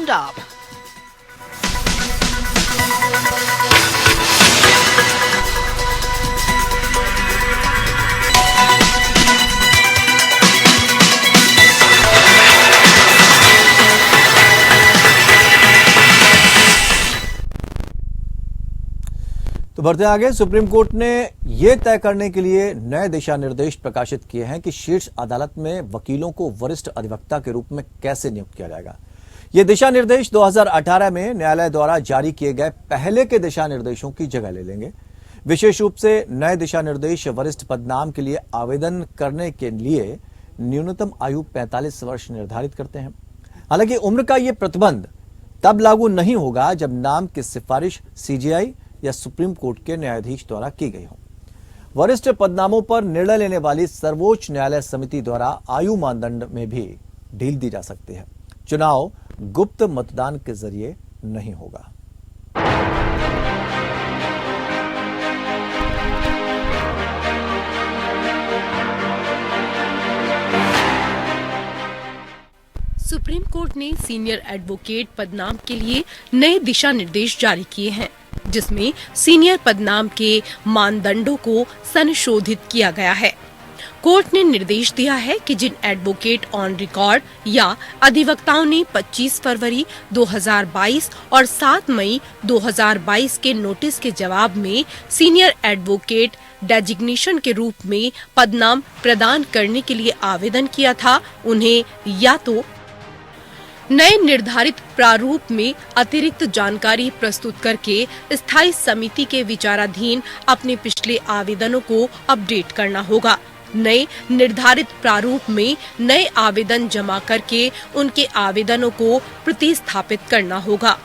Punjab। तो बढ़ते आगे, सुप्रीम कोर्ट ने यह तय करने के लिए नए दिशा निर्देश प्रकाशित किए हैं कि शीर्ष अदालत में वकीलों को वरिष्ठ अधिवक्ता के रूप में कैसे नियुक्त किया जाएगा। ये दिशा निर्देश 2018 में न्यायालय द्वारा जारी किए गए पहले के दिशा निर्देशों की जगह ले लेंगे। विशेष रूप से नए दिशा निर्देश वरिष्ठ पदनाम के लिए आवेदन करने के लिए न्यूनतम आयु 45 वर्ष निर्धारित करते हैं। हालांकि उम्र का यह प्रतिबंध तब लागू नहीं होगा जब नाम की सिफारिश सीजेआई या सुप्रीम कोर्ट के न्यायाधीश द्वारा की गई हो। वरिष्ठ पदनामों पर निर्णय लेने वाली सर्वोच्च न्यायालय समिति द्वारा आयु मानदंड में भी ढील दी जा सकती है। चुनाव गुप्त मतदान के जरिए नहीं होगा। सुप्रीम कोर्ट ने सीनियर एडवोकेट पदनाम के लिए नए दिशा निर्देश जारी किए हैं, जिसमें सीनियर पदनाम के मानदंडों को संशोधित किया गया है। कोर्ट ने निर्देश दिया है कि जिन एडवोकेट ऑन रिकॉर्ड या अधिवक्ताओं ने 25 फरवरी 2022 और 7 मई 2022 के नोटिस के जवाब में सीनियर एडवोकेट डेजिग्नेशन के रूप में पदनाम प्रदान करने के लिए आवेदन किया था, उन्हें या तो नए निर्धारित प्रारूप में अतिरिक्त जानकारी प्रस्तुत करके स्थायी समिति के विचाराधीन अपने पिछले आवेदनों को अपडेट करना होगा, नए निर्धारित प्रारूप में नए आवेदन जमा करके उनके आवेदनों को प्रतिस्थापित करना होगा।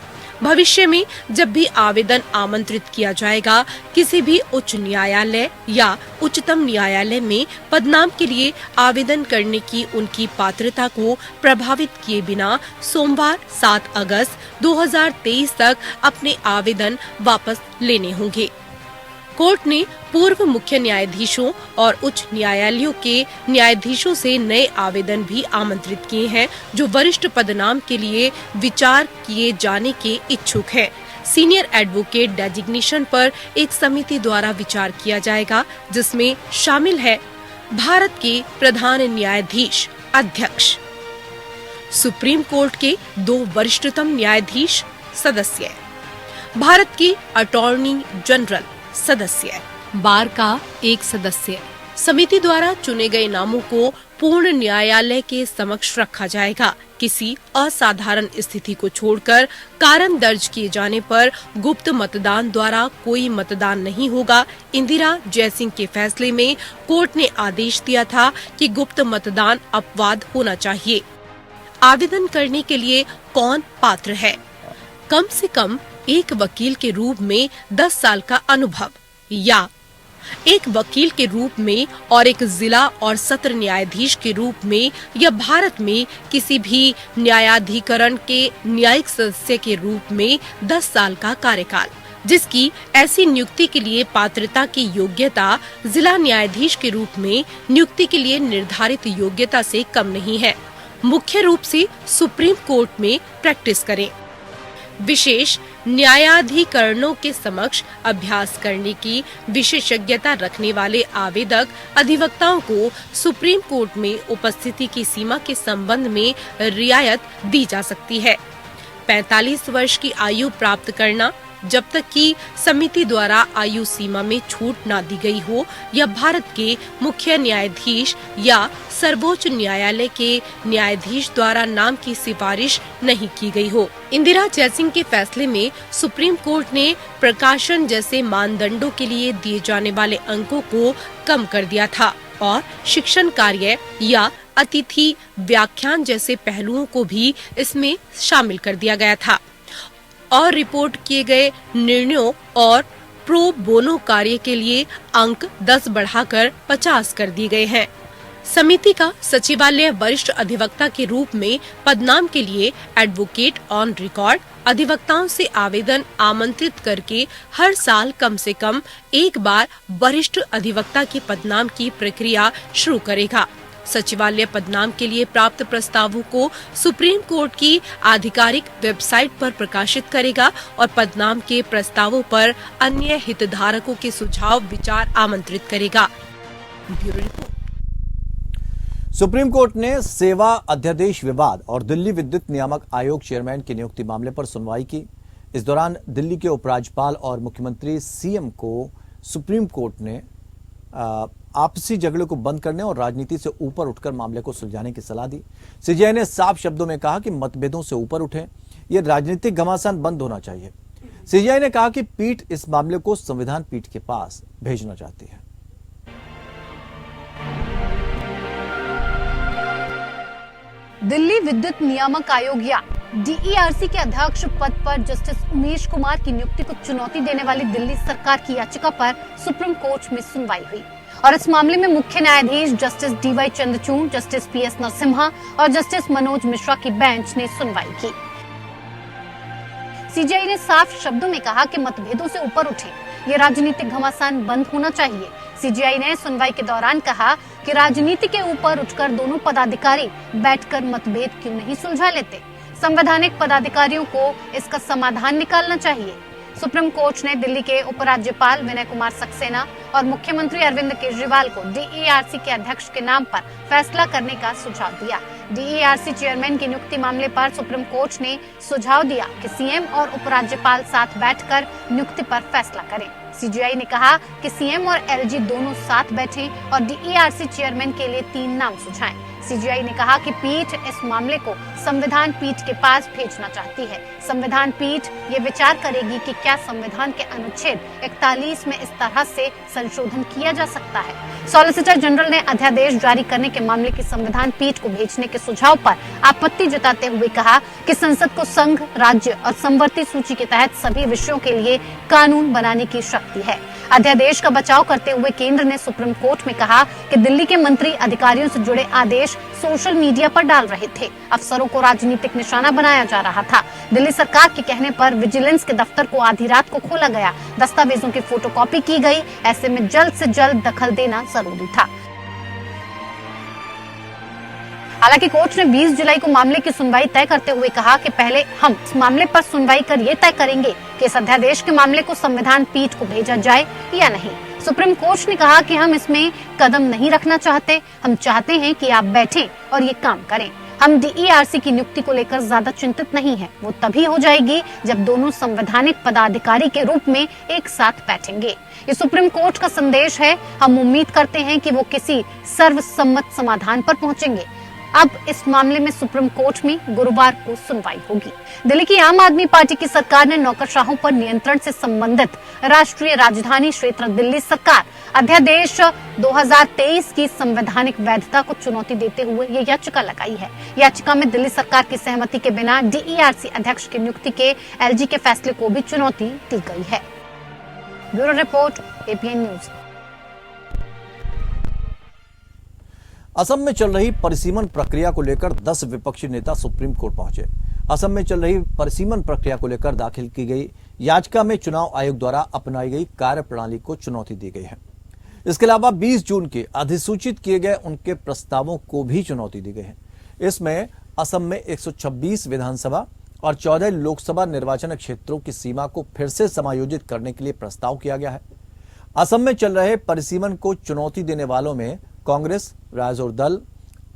भविष्य में जब भी आवेदन आमंत्रित किया जाएगा, किसी भी उच्च न्यायालय या उच्चतम न्यायालय में पदनाम के लिए आवेदन करने की उनकी पात्रता को प्रभावित किए बिना सोमवार 7 अगस्त 2023 तक अपने आवेदन वापस लेने होंगे। कोर्ट ने पूर्व मुख्य न्यायाधीशों और उच्च न्यायालयों के न्यायाधीशों से नए आवेदन भी आमंत्रित किए हैं, जो वरिष्ठ पदनाम के लिए विचार किए जाने के इच्छुक हैं। सीनियर एडवोकेट डेजिग्नेशन पर एक समिति द्वारा विचार किया जाएगा, जिसमें शामिल है भारत के प्रधान न्यायाधीश अध्यक्ष, सुप्रीम कोर्ट के 2 वरिष्ठतम न्यायाधीश सदस्य, भारत के अटॉर्नी जनरल सदस्य, बार का एक सदस्य। समिति द्वारा चुने गए नामों को पूर्ण न्यायालय के समक्ष रखा जाएगा। किसी असाधारण स्थिति को छोड़कर कारण दर्ज किए जाने पर गुप्त मतदान द्वारा कोई मतदान नहीं होगा। इंदिरा जयसिंह के फैसले में कोर्ट ने आदेश दिया था कि गुप्त मतदान अपवाद होना चाहिए। आवेदन करने के लिए कौन पात्र है? कम से कम एक वकील के रूप में 10 साल का अनुभव, या एक वकील के रूप में और एक जिला और सत्र न्यायाधीश के रूप में, या भारत में किसी भी न्यायाधिकरण के न्यायिक सदस्य के रूप में 10 साल का कार्यकाल, जिसकी ऐसी नियुक्ति के लिए पात्रता की योग्यता जिला न्यायाधीश के रूप में नियुक्ति के लिए निर्धारित योग्यता से कम नहीं है। मुख्य रूप से सुप्रीम कोर्ट में प्रैक्टिस करें। विशेष न्यायाधिकरणों के समक्ष अभ्यास करने की विशेषज्ञता रखने वाले आवेदक अधिवक्ताओं को सुप्रीम कोर्ट में उपस्थिति की सीमा के संबंध में रियायत दी जा सकती है। 45 वर्ष की आयु प्राप्त करना, जब तक कि समिति द्वारा आयु सीमा में छूट न दी गई हो या भारत के मुख्य न्यायाधीश या सर्वोच्च न्यायालय के न्यायाधीश द्वारा नाम की सिफारिश नहीं की गई हो। इंदिरा जयसिंह के फैसले में सुप्रीम कोर्ट ने प्रकाशन जैसे मानदंडों के लिए दिए जाने वाले अंकों को कम कर दिया था और शिक्षण कार्य या अतिथि व्याख्यान जैसे पहलुओं को भी इसमें शामिल कर दिया गया था और रिपोर्ट किए गए निर्णयों और प्रो बोनो कार्य के लिए अंक 10 बढ़ाकर 50 कर दिए गए हैं। समिति का सचिवालय वरिष्ठ अधिवक्ता के रूप में पदनाम के लिए एडवोकेट ऑन रिकॉर्ड अधिवक्ताओं से आवेदन आमंत्रित करके हर साल कम से कम एक बार वरिष्ठ अधिवक्ता के पदनाम की प्रक्रिया शुरू करेगा। सचिवालय पदनाम के लिए प्राप्त प्रस्तावों को सुप्रीम कोर्ट की आधिकारिक वेबसाइट पर प्रकाशित करेगा और पदनाम के प्रस्तावों पर अन्य हितधारकों के सुझाव विचार आमंत्रित करेगा। Bureau report. सुप्रीम कोर्ट ने सेवा अध्यादेश विवाद और दिल्ली विद्युत नियामक आयोग चेयरमैन की नियुक्ति मामले पर सुनवाई की। इस दौरान दिल्ली के उपराज्यपाल और मुख्यमंत्री सीएम को सुप्रीम कोर्ट ने आपसी झगड़े को बंद करने और राजनीति से ऊपर उठकर मामले को सुलझाने की सलाह दी। सीजेआई ने साफ शब्दों में कहा कि मतभेदों से ऊपर उठें, ये राजनीतिक घमासान बंद होना चाहिए। सीजेआई ने कहा कि पीठ इस मामले को संविधान पीठ के पास भेजना चाहती है। दिल्ली विद्युत नियामक आयोग या डीईआरसी के अध्यक्ष पद पर जस्टिस उमेश कुमार की नियुक्ति को चुनौती देने वाली दिल्ली सरकार की याचिका पर सुप्रीम कोर्ट में सुनवाई हुई और इस मामले में मुख्य न्यायाधीश जस्टिस डीवाई चंद्रचूड़, जस्टिस पीएस नरसिम्हा और जस्टिस मनोज मिश्रा की बेंच ने सुनवाई की। सीजेआई ने साफ शब्दों में कहा कि मतभेदों से ऊपर उठें, ये राजनीतिक घमासान बंद होना चाहिए। सीजेआई ने सुनवाई के दौरान कहा कि राजनीति के ऊपर उठकर दोनों पदाधिकारी बैठकर मतभेद क्यों नहीं सुलझा लेते। संवैधानिक पदाधिकारियों को इसका समाधान निकालना चाहिए। सुप्रीम कोर्ट ने दिल्ली के उपराज्यपाल विनय कुमार सक्सेना और मुख्यमंत्री अरविंद केजरीवाल को डीईआरसी के अध्यक्ष के नाम पर फैसला करने का सुझाव दिया। डीईआरसी चेयरमैन की नियुक्ति मामले पर सुप्रीम कोर्ट ने सुझाव दिया कि सीएम और उपराज्यपाल साथ बैठकर नियुक्ति पर फैसला करें। सीजेआई ने कहा कि सीएम और एलजी दोनों साथ बैठें और डीईआरसी चेयरमैन के लिए 3 नाम सुझाएं। सीजेआई ने कहा कि पीठ इस मामले को संविधान पीठ के पास भेजना चाहती है। संविधान पीठ ये विचार करेगी कि क्या संविधान के अनुच्छेद 41 में इस तरह से संशोधन किया जा सकता है। सॉलिसिटर जनरल ने अध्यादेश जारी करने के मामले की संविधान पीठ को भेजने के सुझाव पर आपत्ति जताते हुए कहा कि संसद को संघ, राज्य और समवर्ती सूची के तहत सभी विषयों के लिए कानून बनाने की शक्ति है। अध्यादेश का बचाव करते हुए केंद्र ने सुप्रीम कोर्ट में कहा कि दिल्ली के मंत्री अधिकारियों से जुड़े आदेश सोशल मीडिया पर डाल रहे थे। अफसरों को राजनीतिक निशाना बनाया जा रहा था। दिल्ली सरकार के कहने पर विजिलेंस के दफ्तर को आधी रात को खोला गया, दस्तावेजों की फोटोकॉपी की गई। ऐसे में जल्द से जल्द दखल देना जरूरी था। हालांकि कोर्ट ने 20 जुलाई को मामले की सुनवाई तय करते हुए कहा कि पहले हम इस मामले पर सुनवाई कर ये तय करेंगे कि इस अध्यादेश के मामले को संविधान पीठ को भेजा जाए या नहीं। सुप्रीम कोर्ट ने कहा कि हम इसमें कदम नहीं रखना चाहते, हम चाहते हैं कि आप बैठें और ये काम करें। हम डीईआरसी की नियुक्ति को लेकर ज्यादा चिंतित नहीं हैं। वो तभी हो जाएगी जब दोनों संवैधानिक पदाधिकारी के रूप में एक साथ बैठेंगे। ये सुप्रीम कोर्ट का संदेश है। हम उम्मीद करते हैं कि वो किसी सर्वसम्मत समाधान पर पहुंचेंगे। अब इस मामले में सुप्रीम कोर्ट में गुरुवार को सुनवाई होगी। दिल्ली की आम आदमी पार्टी की सरकार ने नौकरशाहों पर नियंत्रण से संबंधित राष्ट्रीय राजधानी क्षेत्र दिल्ली सरकार अध्यादेश 2023 की संवैधानिक वैधता को चुनौती देते हुए ये याचिका लगाई है। याचिका में दिल्ली सरकार की सहमति के बिना डीईआरसी अध्यक्ष की नियुक्ति के एलजी के फैसले को भी चुनौती दी गई है। Bureau report, APN news. Assam में चल रही परिसीमन प्रक्रिया को लेकर 10 विपक्षी नेता सुप्रीम कोर्ट पहुंचे। असम में चल रही परिसीमन प्रक्रिया को लेकर दाखिल की गई याचिका में चुनाव आयोग द्वारा अपनाई गई कार्यप्रणाली को चुनौती दी गई है। इसके अलावा 20 जून के अधिसूचित किए गए उनके प्रस्तावों को भी चुनौती दी गई है। इसमें असम में 126 विधानसभा और 14 लोकसभा निर्वाचन क्षेत्रों की सीमा को फिर से समायोजित करने के लिए प्रस्ताव किया गया है। असम में चल रहे परिसीमन को चुनौती देने वालों में कांग्रेस, राजौर दल,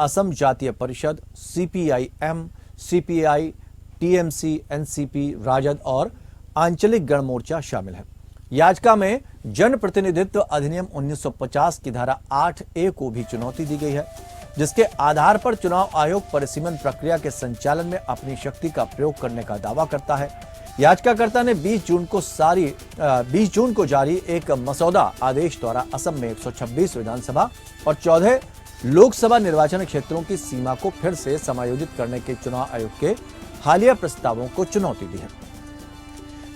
Assam Jatiya Parishad, CPIM, CPI, TMC, NCP, राजद और आंचलिक गण मोर्चा शामिल है। याचिका में जन प्रतिनिधित्व अधिनियम 1950 की धारा 8A को भी चुनौती दी गई है, जिसके आधार पर चुनाव आयोग परिसीमन प्रक्रिया के संचालन में अपनी शक्ति का प्रयोग करने का दावा करता है। याचिकाकर्ता ने 20 जून को जारी एक मसौदा आदेश द्वारा असम में 126 विधानसभा और 14 लोकसभा निर्वाचन क्षेत्रों की सीमा को फिर से समायोजित करने के चुनाव आयोग के हालिया प्रस्तावों को चुनौती दी है।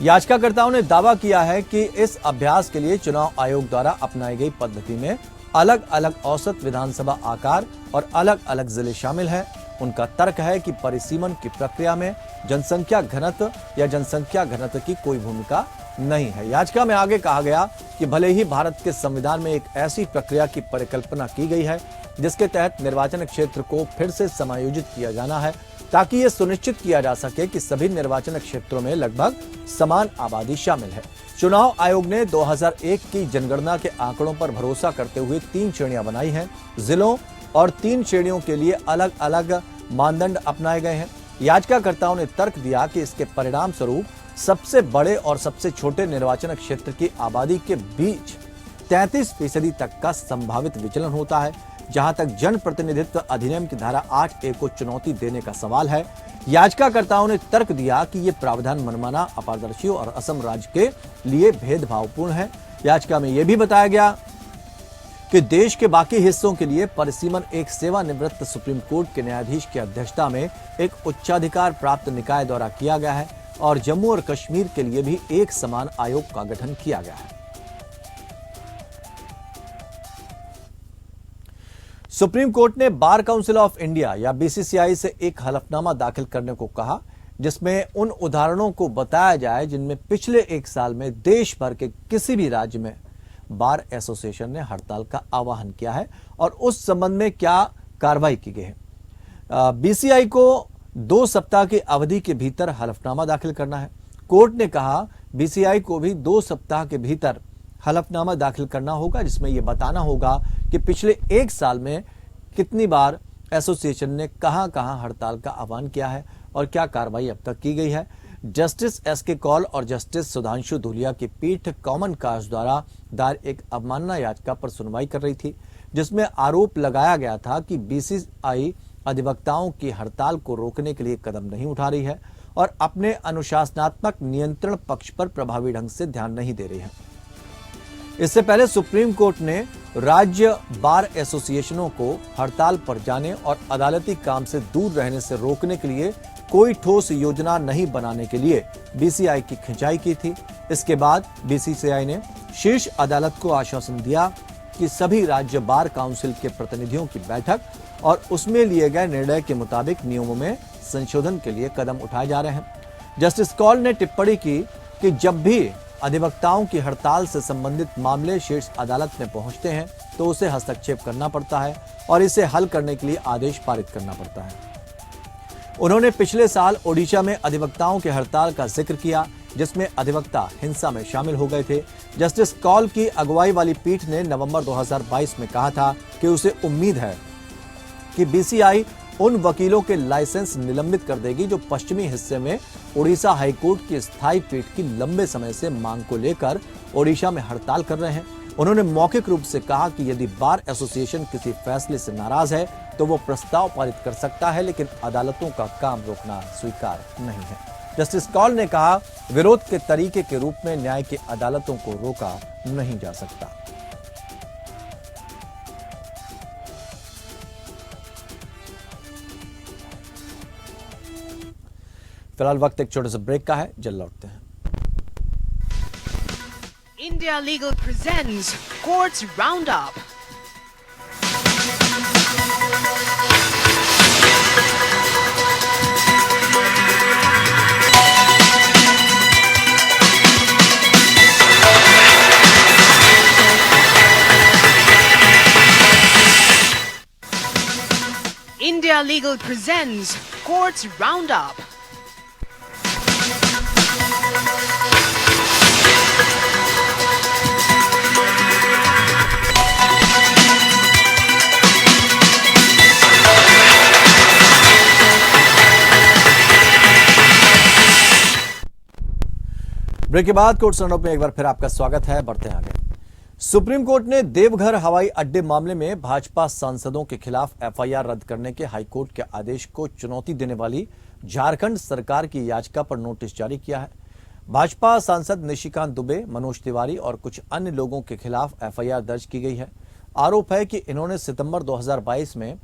याचिकाकर्ताओं ने दावा किया है कि इस अभ्यास के लिए चुनाव आयोग द्वारा अपनाई गई पद्धति में अलग अलग औसत विधानसभा आकार और अलग अलग जिले शामिल हैं। उनका तर्क है कि परिसीमन की प्रक्रिया में जनसंख्या घनत्व या जनसंख्या घनत्व की कोई भूमिका नहीं है। याचिका में आगे कहा गया कि भले ही भारत के संविधान में एक ऐसी प्रक्रिया की परिकल्पना की गई है, जिसके तहत निर्वाचन क्षेत्र को फिर से समायोजित किया जाना है, ताकि ये सुनिश्चित किया जा सके कि सभी निर्वाचन क्षेत्रों में लगभग समान आबादी शामिल है। चुनाव आयोग ने 2001 की जनगणना के आंकड़ों पर भरोसा करते हुए 3 श्रेणियां बनाई हैं। जिलों और 3 श्रेणियों के लिए अलग अलग मानदंड अपनाए गए हैं। याचिकाकर्ताओं ने तर्क दिया कि इसके परिणाम स्वरूप सबसे बड़े और सबसे छोटे निर्वाचन क्षेत्र की आबादी के बीच 33% तक का संभावित विचलन होता है। जहां तक जन प्रतिनिधित्व अधिनियम की धारा 8A को चुनौती देने का सवाल है, याचिकाकर्ताओं ने तर्क दिया कि यह प्रावधान मनमाना, अपारदर्शी और असम राज्य के लिए भेदभावपूर्ण है। याचिका में यह भी बताया गया कि देश के बाकी हिस्सों के लिए परिसीमन एक सेवानिवृत्त सुप्रीम कोर्ट के न्यायाधीश की अध्यक्षता में एक उच्चाधिकार प्राप्त निकाय द्वारा किया गया है और जम्मू और कश्मीर के लिए भी एक समान आयोग का गठन किया गया है। सुप्रीम कोर्ट ने बार काउंसिल ऑफ इंडिया या बीसीसीआई से एक हलफनामा दाखिल करने को कहा, जिसमें उन उदाहरणों को बताया जाए जिनमें पिछले 1 साल में देश भर के किसी भी राज्य में बार एसोसिएशन ने हड़ताल का आह्वान किया है और उस संबंध में क्या कार्रवाई की गई है। बीसीआई को 2 सप्ताह की अवधि के भीतर हलफनामा दाखिल करना है। कोर्ट ने कहा बीसीआई को भी 2 सप्ताह के भीतर हलफनामा दाखिल करना होगा, जिसमें यह बताना होगा कि पिछले 1 साल में कितनी बार एसोसिएशन ने कहां-कहां हड़ताल का आह्वान किया है और क्या कार्रवाई अब तक की गई है। जस्टिस एसके कौल और जस्टिस सुधांशु धूलिया की पीठ कॉमन कास्ट द्वारा दायर एक अवमानना याचिका पर सुनवाई कर रही थी, जिसमें आरोप लगाया गया था कि बीसीसीआई अधिवक्ताओं की हड़ताल को रोकने के लिए कदम नहीं उठा रही है और अपने अनुशासनात्मक नियंत्रण पक्ष पर प्रभावी ढंग से ध्यान नहीं दे रही है। इससे पहले सुप्रीम कोर्ट ने राज्य बार एसोसिएशनों को हड़ताल पर जाने और अदालती काम से दूर रहने से रोकने के लिए कोई ठोस योजना नहीं बनाने के लिए बीसीसीआई की खिंचाई की थी। इसके बाद बीसीसीआई ने शीर्ष अदालत को आश्वासन दिया कि सभी राज्य बार काउंसिल के प्रतिनिधियों की बैठक और उसमें लिए गए निर्णय के मुताबिक नियमों में संशोधन के लिए कदम उठाए जा रहे हैं। जस्टिस कौल ने टिप्पणी की कि जब भी अधिवक्ताओं की हड़ताल से संबंधित मामले शीर्ष अदालत में पहुंचते हैं तो उसे हस्तक्षेप करना पड़ता है और इसे हल करने के लिए आदेश पारित करना पड़ता है। उन्होंने पिछले साल ओडिशा में अधिवक्ताओं की हड़ताल का जिक्र किया, जिसमें अधिवक्ता हिंसा में शामिल हो गए थे। जस्टिस कौल की अगुवाई वाली पीठ ने नवंबर 2022 में कहा था कि उसे उम्मीद है कि बीसीसीआई उन वकीलों के लाइसेंस निलंबित कर देगी जो पश्चिमी हिस्से में ओडिशा हाईकोर्ट की स्थायी पीठ की लंबे समय से मांग को लेकर ओडिशा में हड़ताल कर रहे हैं। उन्होंने मौखिक रूप से कहा कि यदि बार एसोसिएशन किसी फैसले से नाराज है तो वो प्रस्ताव पारित कर सकता है, लेकिन अदालतों का काम रोकना स्वीकार नहीं है। जस्टिस कौल ने कहा, विरोध के तरीके के रूप में न्याय की अदालतों को रोका नहीं जा सकता। फिलहाल वक्त एक छोटे से ब्रेक का है, जल्द लौटते हैं। India Legal presents Courts Roundup. India Legal presents Courts Roundup. Break के बाद कोर्ट राउंडअप में एक बार फिर आपका स्वागत है। बढ़ते हैं आगे। सुप्रीम कोर्ट ने देवघर हवाई अड्डे मामले में भाजपा सांसदों के खिलाफ एफआईआर रद्द करने के हाईकोर्ट के आदेश को चुनौती देने वाली झारखंड सरकार की याचिका पर नोटिस जारी किया है। भाजपा सांसद निशिकांत दुबे, मनोज तिवारी और कुछ अन्य लोगों के खिलाफ एफआईआर दर्ज की गई है। आरोप है कि इन्होंने सितंबर 2022 में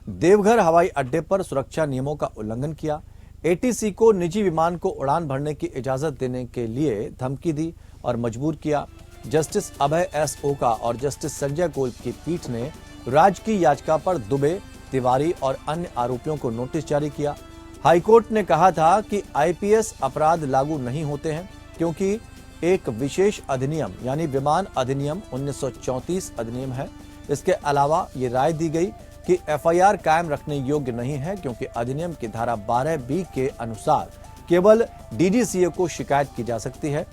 देवघर हवाई अड्डे पर सुरक्षा नियमों का उल्लंघन किया, एटीसी को निजी विमान को उड़ान भरने की इजाजत देने के लिए धमकी दी और मजबूर किया। जस्टिस अभय एस ओका और जस्टिस संजय कौल की पीठ ने राज्य की याचिका पर दुबे, तिवारी और अन्य आरोपियों को नोटिस जारी किया। हाईकोर्ट ने कहा था कि आईपीएस अपराध लागू नहीं होते हैं क्योंकि एक विशेष अधिनियम यानी विमान अधिनियम 1934 अधिनियम है। इसके अलावा ये राय दी गई कि एफआईआर कायम रखने योग्य नहीं है, क्योंकि अधिनियम की धारा 12B के अनुसार केवल डीजीसीए को शिकायत की जा सकती है।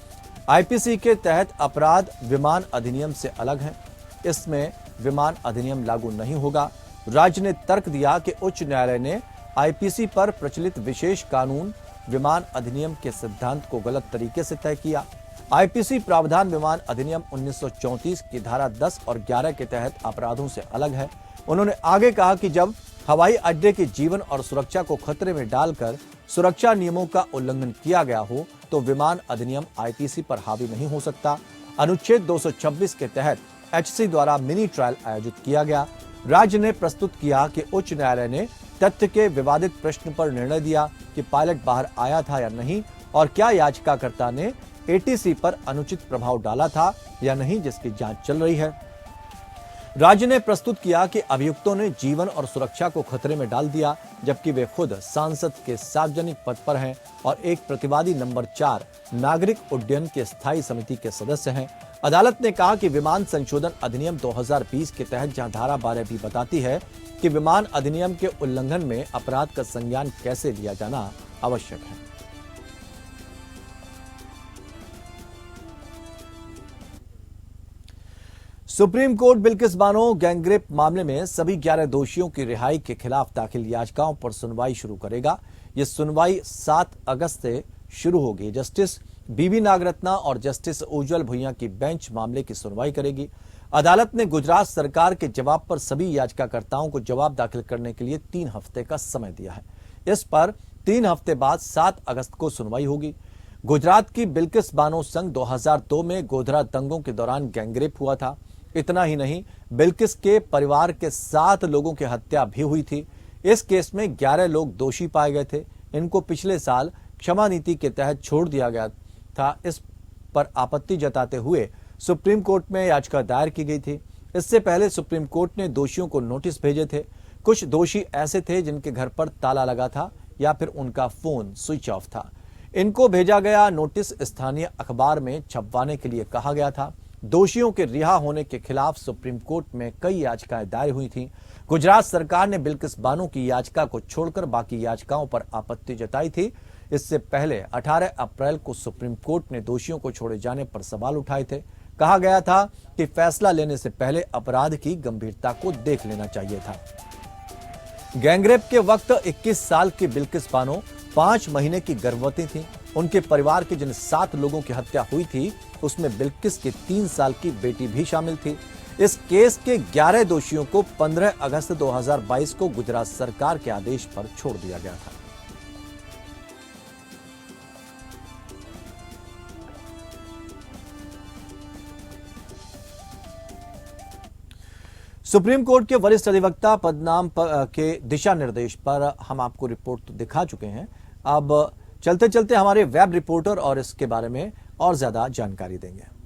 आईपीसी के तहत अपराध विमान अधिनियम से अलग है, इसमें विमान अधिनियम लागू नहीं होगा। राज्य ने तर्क दिया कि उच्च न्यायालय ने आईपीसी पर प्रचलित विशेष कानून विमान अधिनियम के सिद्धांत को गलत तरीके से तय किया। आईपीसी प्रावधान विमान अधिनियम 1934 की धारा 10 और 11 के तहत अपराधों से अलग है। उन्होंने आगे कहा कि जब हवाई अड्डे के जीवन और सुरक्षा को खतरे में डालकर सुरक्षा नियमों का उल्लंघन किया गया हो तो विमान अधिनियम आईपीसी पर हावी नहीं हो सकता। अनुच्छेद 226 के तहत एचसी द्वारा मिनी ट्रायल आयोजित किया गया। राज्य ने प्रस्तुत किया कि उच्च न्यायालय ने तथ्य के विवादित प्रश्न पर निर्णय दिया कि पायलट बाहर आया था या नहीं, और क्या याचिकाकर्ता ने एटीसी पर अनुचित प्रभाव डाला था या नहीं, जिसकी जांच चल रही है। राज्य ने प्रस्तुत किया कि अभियुक्तों ने जीवन और सुरक्षा को खतरे में डाल दिया, जबकि वे खुद सांसद के सार्वजनिक पद पर हैं और एक प्रतिवादी नंबर 4 नागरिक उड्डयन के स्थायी समिति के सदस्य हैं। अदालत ने कहा कि विमान संशोधन अधिनियम 2020 के तहत जहां धारा 12B बताती है कि विमान अधिनियम के उल्लंघन में अपराध का संज्ञान कैसे लिया जाना आवश्यक है। Supreme court Bilkis Bano gangrape मामले में सभी 11 दोषियों की रिहाई के खिलाफ दाखिल याचिकाओं पर सुनवाई शुरू करेगा। यह सुनवाई 7 अगस्त से शुरू होगी। जस्टिस बीबी नागरत्ना और जस्टिस उज्जवल भुइयां की बेंच मामले की सुनवाई करेगी। अदालत ने गुजरात सरकार के जवाब पर सभी याचिकाकर्ताओं को जवाब दाखिल करने के लिए 3 हफ्ते का समय दिया है। इस पर 3 हफ्ते बाद 7 अगस्त को सुनवाई होगी। गुजरात की बिल्किस बानो संग 2002 में गोधरा दंगों के दौरान गैंगरेप हुआ था। इतना ही नहीं, बिल्किस के परिवार के 7 लोगों की हत्या भी हुई थी। इस केस में 11 लोग दोषी पाए गए थे। इनको पिछले साल क्षमा नीति के तहत छोड़ दिया गया था। इस पर आपत्ति जताते हुए सुप्रीम कोर्ट में याचिका दायर की गई थी। इससे पहले सुप्रीम कोर्ट ने दोषियों को नोटिस भेजे थे। कुछ दोषी ऐसे थे जिनके घर पर ताला लगा था या फिर उनका फोन स्विच ऑफ था। इनको भेजा गया नोटिस स्थानीय अखबार में छपवाने के लिए कहा गया था। दोषियों के रिहा होने के खिलाफ सुप्रीम कोर्ट में कई याचिकाएं दायर हुई थीं। गुजरात सरकार ने बिल्किस बानो की याचिका को छोड़कर बाकी याचिकाओं पर आपत्ति जताई थी। इससे पहले 18 अप्रैल को सुप्रीम कोर्ट ने दोषियों को छोड़े जाने पर सवाल उठाए थे। कहा गया था कि फैसला लेने से पहले अपराध की गंभीरता को देख लेना चाहिए था। गैंगरेप के वक्त 21 साल की बिल्किस बानो 5 महीने की गर्भवती थी। उनके परिवार के जिन 7 लोगों की हत्या हुई थी, उसमें बिल्किस की 3 साल की बेटी भी शामिल थी। इस केस के 11 दोषियों को 15 अगस्त 2022 को गुजरात सरकार के आदेश पर छोड़ दिया गया था। सुप्रीम कोर्ट के वरिष्ठ अधिवक्ता पदनाम के दिशा निर्देश पर हम आपको रिपोर्ट तो दिखा चुके हैं। अब चलते चलते हमारे वेब रिपोर्टर और इसके बारे में और ज्यादा जानकारी देंगे।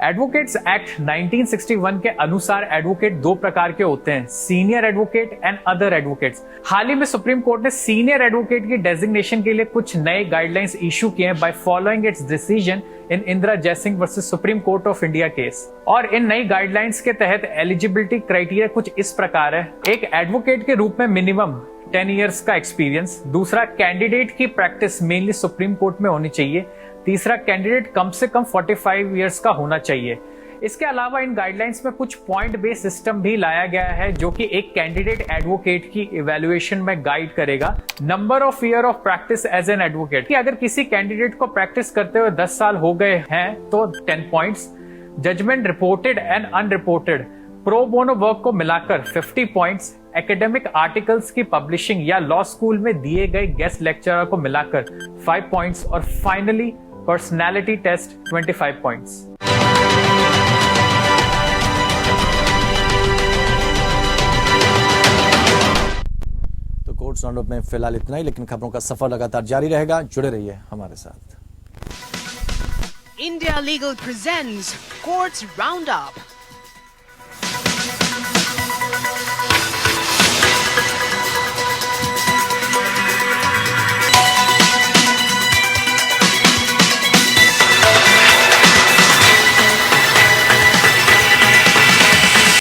एडवोकेट्स एक्ट 1961 के अनुसार एडवोकेट 2 प्रकार के होते हैं, senior advocate and other advocates. हाल ही में सुप्रीम कोर्ट ने सीनियर एडवोकेट की डेजिग्नेशन के लिए कुछ नए गाइडलाइंस इशू किए हैं by following its decision in Indira Jaising versus supreme court of India case. और इन नई गाइडलाइंस के तहत एलिजिबिलिटी क्राइटेरिया कुछ इस प्रकार है। एक एडवोकेट के रूप में मिनिमम 10 इयर्स का एक्सपीरियंस। दूसरा, कैंडिडेट की प्रैक्टिस मेनली सुप्रीम कोर्ट में होनी चाहिए। तीसरा, कैंडिडेट कम से कम 45 इयर्स का होना चाहिए। इसके अलावा इन गाइडलाइंस में कुछ पॉइंट बेस्ड सिस्टम भी लाया गया है जो कि एक कैंडिडेट एडवोकेट की इवैल्यूएशन में गाइड करेगा। Number of year of practice as an advocate, कि अगर किसी कैंडिडेट को प्रैक्टिस करते हुए 10 साल हो गए हैं तो 10 points. Judgment reported and unreported pro bono work को मिलाकर 50 पॉइंट्स। एकेडमिक आर्टिकल्स की पब्लिशिंग या लॉ स्कूल में दिए गए गेस्ट लेक्चरर को मिलाकर 5 पॉइंट्स। और फाइनली पर्सनैलिटी टेस्ट 25 पॉइंट्स। तो कोर्ट्स राउंडअप में फिलहाल इतना ही, लेकिन खबरों का सफर लगातार जारी रहेगा। जुड़े रहिए हमारे साथ। India Legal presents Courts Roundup.